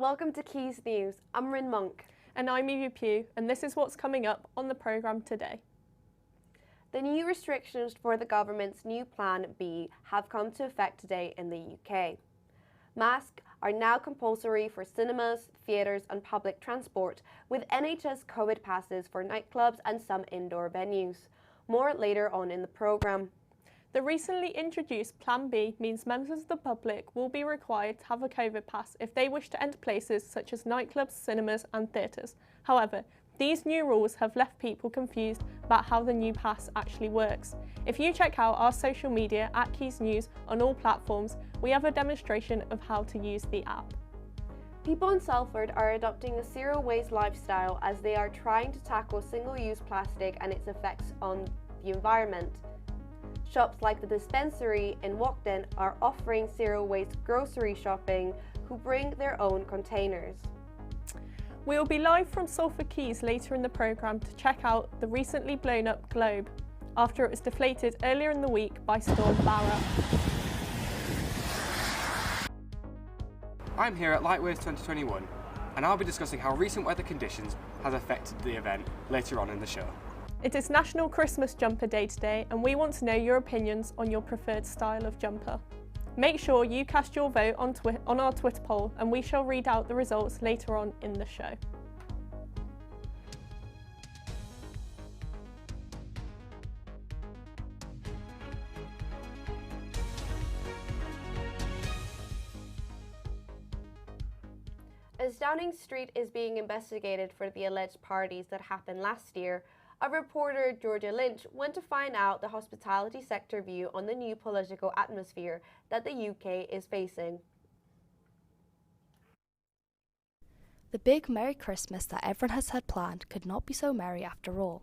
Welcome to Quays News. I'm Rin Monk. And I'm Evie Pugh, and this is what's coming up on the programme today. The new restrictions for the government's new Plan B have come to effect today in the UK. Masks are now compulsory for cinemas, theatres and public transport, with NHS COVID passes for nightclubs and some indoor venues. More later on in the programme. The recently introduced Plan B means members of the public will be required to have a COVID pass if they wish to enter places such as nightclubs, cinemas and theatres. However, these new rules have left people confused about how the new pass actually works. If you check out our social media at Quays News on all platforms, we have a demonstration of how to use the app. People in Salford are adopting a zero-waste lifestyle as they are trying to tackle single-use plastic and its effects on the environment. Shops like the dispensary in Walkden are offering zero-waste grocery shopping who bring their own containers. We will be live from Salford Quays later in the programme to check out the recently blown up globe after it was deflated earlier in the week by Storm Barra. I'm here at Lightwaves 2021 and I'll be discussing how recent weather conditions has affected the event later on in the show. It is National Christmas Jumper Day today and we want to know your opinions on your preferred style of jumper. Make sure you cast your vote on our Twitter poll and we shall read out the results later on in the show. As Downing Street is being investigated for the alleged parties that happened last year, our reporter Georgia Lynch went to find out the hospitality sector view on the new political atmosphere that the UK is facing. The big Merry Christmas that everyone has had planned could not be so merry after all.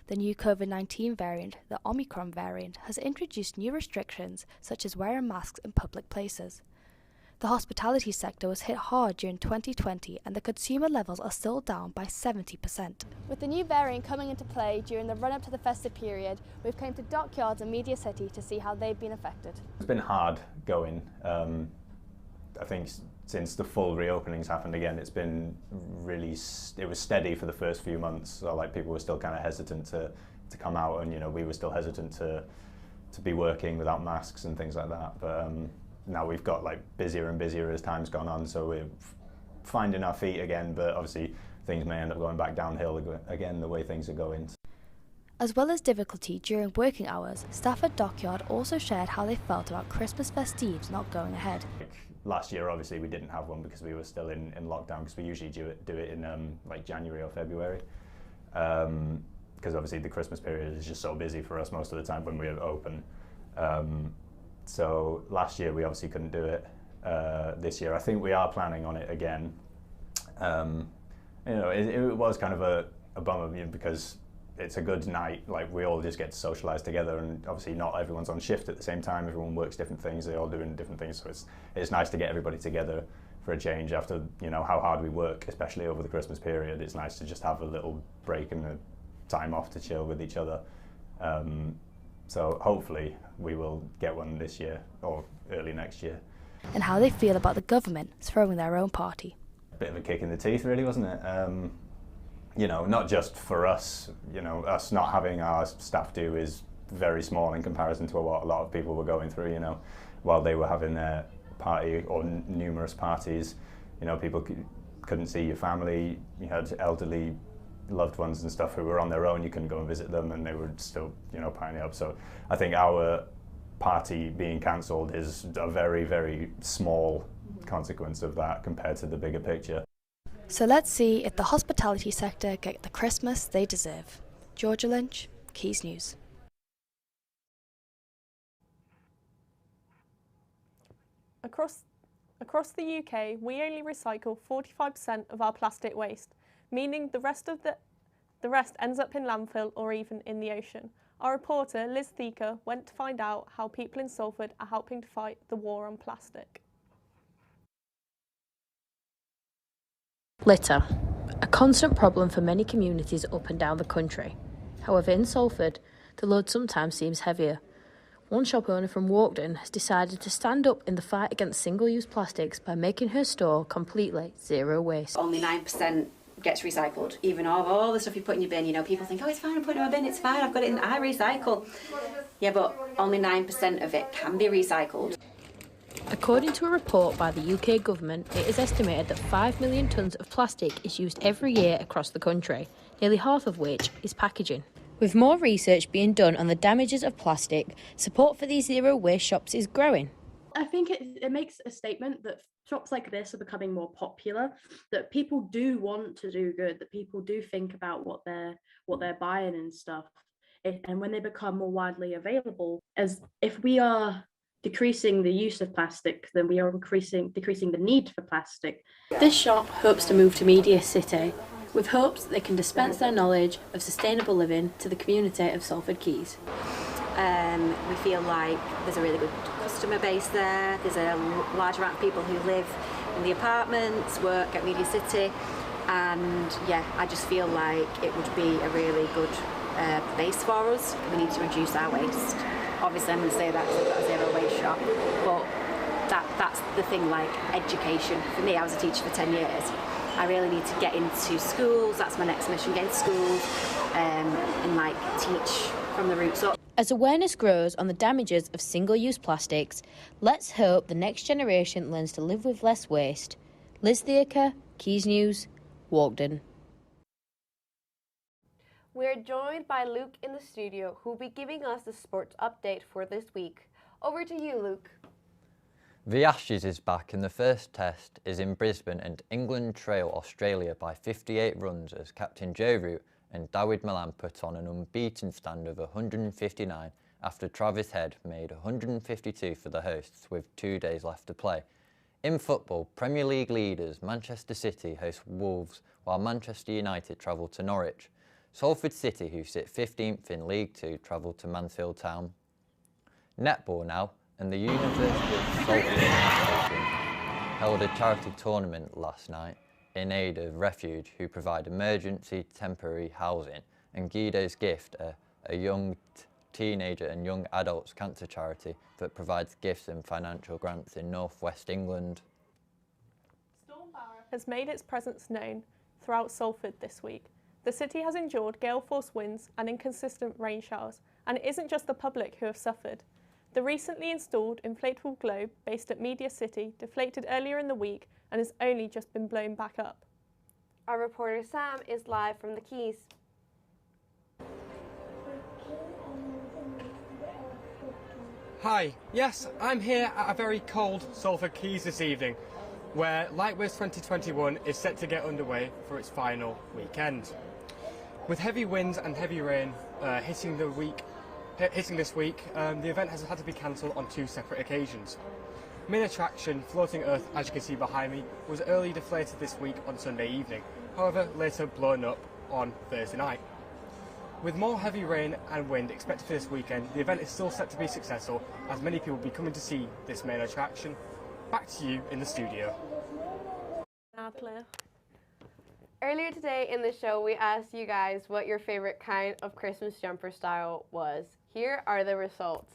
The new COVID-19 variant, the Omicron variant, has introduced new restrictions such as wearing masks in public places. The hospitality sector was hit hard during 2020 and the consumer levels are still down by 70%. With the new variant coming into play during the run-up to the festive period, we've come to Dockyards and Media City to see how they've been affected. It's been hard going. I think since the full reopenings happened again, it's been really, it was steady for the first few months. So like people were still kind of hesitant to come out and we were still hesitant to be working without masks and things like that. But now we've got like busier and busier as time's gone on, so we're finding our feet again, but obviously things may end up going back downhill again the way things are going. As well as difficulty during working hours, staff at Dockyard also shared how they felt about Christmas festives not going ahead. Last year obviously we didn't have one because we were still in lockdown, because we usually do it in like January or February. Because obviously the Christmas period is just so busy for us most of the time when we're open. So last year we obviously couldn't do it. This year I think we are planning on it again. It was kind of a bummer because it's a good night, like we all just get to socialise together, and obviously not everyone's on shift at the same time, everyone works different things, they're all doing different things, so it's nice to get everybody together for a change after how hard we work, especially over the Christmas period. It's nice to just have a little break and a time off to chill with each other. So hopefully we will get one this year or early next year. And how they feel about the government throwing their own party. Bit of a kick in the teeth really, wasn't it? Not just for us, us not having our staff do is very small in comparison to what a lot of people were going through, while they were having their party or numerous parties, people couldn't see your family, you had elderly loved ones and stuff who were on their own, you couldn't go and visit them and they were still, piling up. So I think our party being cancelled is a very, very small consequence of that compared to the bigger picture. So let's see if the hospitality sector get the Christmas they deserve. Georgia Lynch, Quays News. Across the UK, we only recycle 45% of our plastic waste, meaning the rest ends up in landfill or even in the ocean. Our reporter Liz Thieker went to find out how people in Salford are helping to fight the war on plastic. Litter, a constant problem for many communities up and down the country. However, in Salford, the load sometimes seems heavier. one shop owner from Walkden has decided to stand up in the fight against single-use plastics by making her store completely zero waste. Only 9% gets recycled, even all the stuff you put in your bin. You know, people think, oh, it's fine, I'm putting it in my bin, it's fine, I've got it in, I recycle. Yeah, but only 9% of it can be recycled. According to a report by the UK government, it is estimated that 5 million tonnes of plastic is used every year across the country, nearly half of which is packaging. With more research being done on the damages of plastic, support for these zero waste shops is growing. I think it makes a statement that shops like this are becoming more popular, that people do want to do good, that people do think about what they're buying and stuff. And when they become more widely available, as if we are decreasing the use of plastic, then we are decreasing the need for plastic. This shop hopes to move to Media City, with hopes that they can dispense their knowledge of sustainable living to the community of Salford Quays. We feel like there's a really good customer base there. There's a large amount of people who live in the apartments, work at Media City, and yeah, I just feel like it would be a really good base for us. We need to reduce our waste. Obviously, I'm going to say that because I've got a zero waste shop, but that's the thing, like education. For me, I was a teacher for 10 years. I really need to get into schools. That's my next mission, get into schools and like teach from the roots up. As awareness grows on the damages of single-use plastics, let's hope the next generation learns to live with less waste. Liz Theaker, Quays News, Walkden. We're joined by Luke in the studio, who will be giving us the sports update for this week. Over to you, Luke. The Ashes is back and the first test is in Brisbane, and England trail Australia by 58 runs as captain Joe Root and Dawid Malan put on an unbeaten stand of 159 after Travis Head made 152 for the hosts with 2 days left to play. In football, Premier League leaders Manchester City host Wolves while Manchester United travel to Norwich. Salford City, who sit 15th in League Two, travel to Mansfield Town. Netball now, and the University of Salford held a charity tournament last night in aid of Refuge, who provide emergency temporary housing, and Guido's Gift, a young teenager and young adults cancer charity that provides gifts and financial grants in North West England. Storm Barra has made its presence known throughout Salford this week. The city has endured gale force winds and inconsistent rain showers, and it isn't just the public who have suffered. The recently installed inflatable globe based at Media City deflated earlier in the week and has only just been blown back up. Our reporter Sam is live from the Quays. Hi, yes, I'm here at a very cold Salford Quays this evening, where Lightwaves 2021 is set to get underway for its final weekend. With heavy winds and heavy rain hitting this week, the event has had to be cancelled on 2 separate occasions. Main attraction, Floating Earth, as you can see behind me, was early deflated this week on Sunday evening, however later blown up on Thursday night. With more heavy rain and wind expected for this weekend, the event is still set to be successful, as many people will be coming to see this main attraction. Back to you in the studio. Earlier today in the show, we asked you guys what your favourite kind of Christmas jumper style was. Here are the results.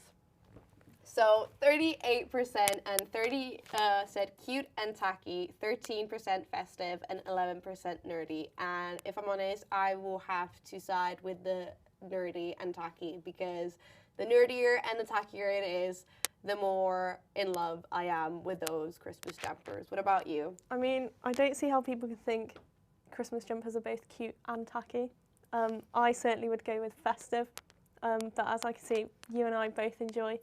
So 38% and 30 said cute and tacky, 13% festive, and 11% nerdy. And if I'm honest, I will have to side with the nerdy and tacky, because the nerdier and the tackier it is, the more in love I am with those Christmas jumpers. What about you? I mean, I don't see how people can think Christmas jumpers are both cute and tacky. I certainly would go with festive, but as I can see, you and I both enjoy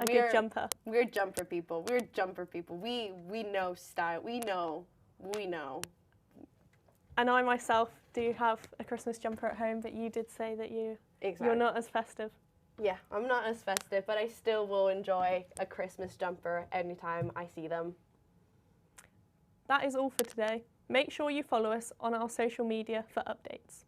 a good jumper. We're jumper people. We're jumper people. We know style. We know. And I myself do have a Christmas jumper at home, but you did say that you're not as festive. Yeah, I'm not as festive, but I still will enjoy a Christmas jumper anytime I see them. That is all for today. Make sure you follow us on our social media for updates.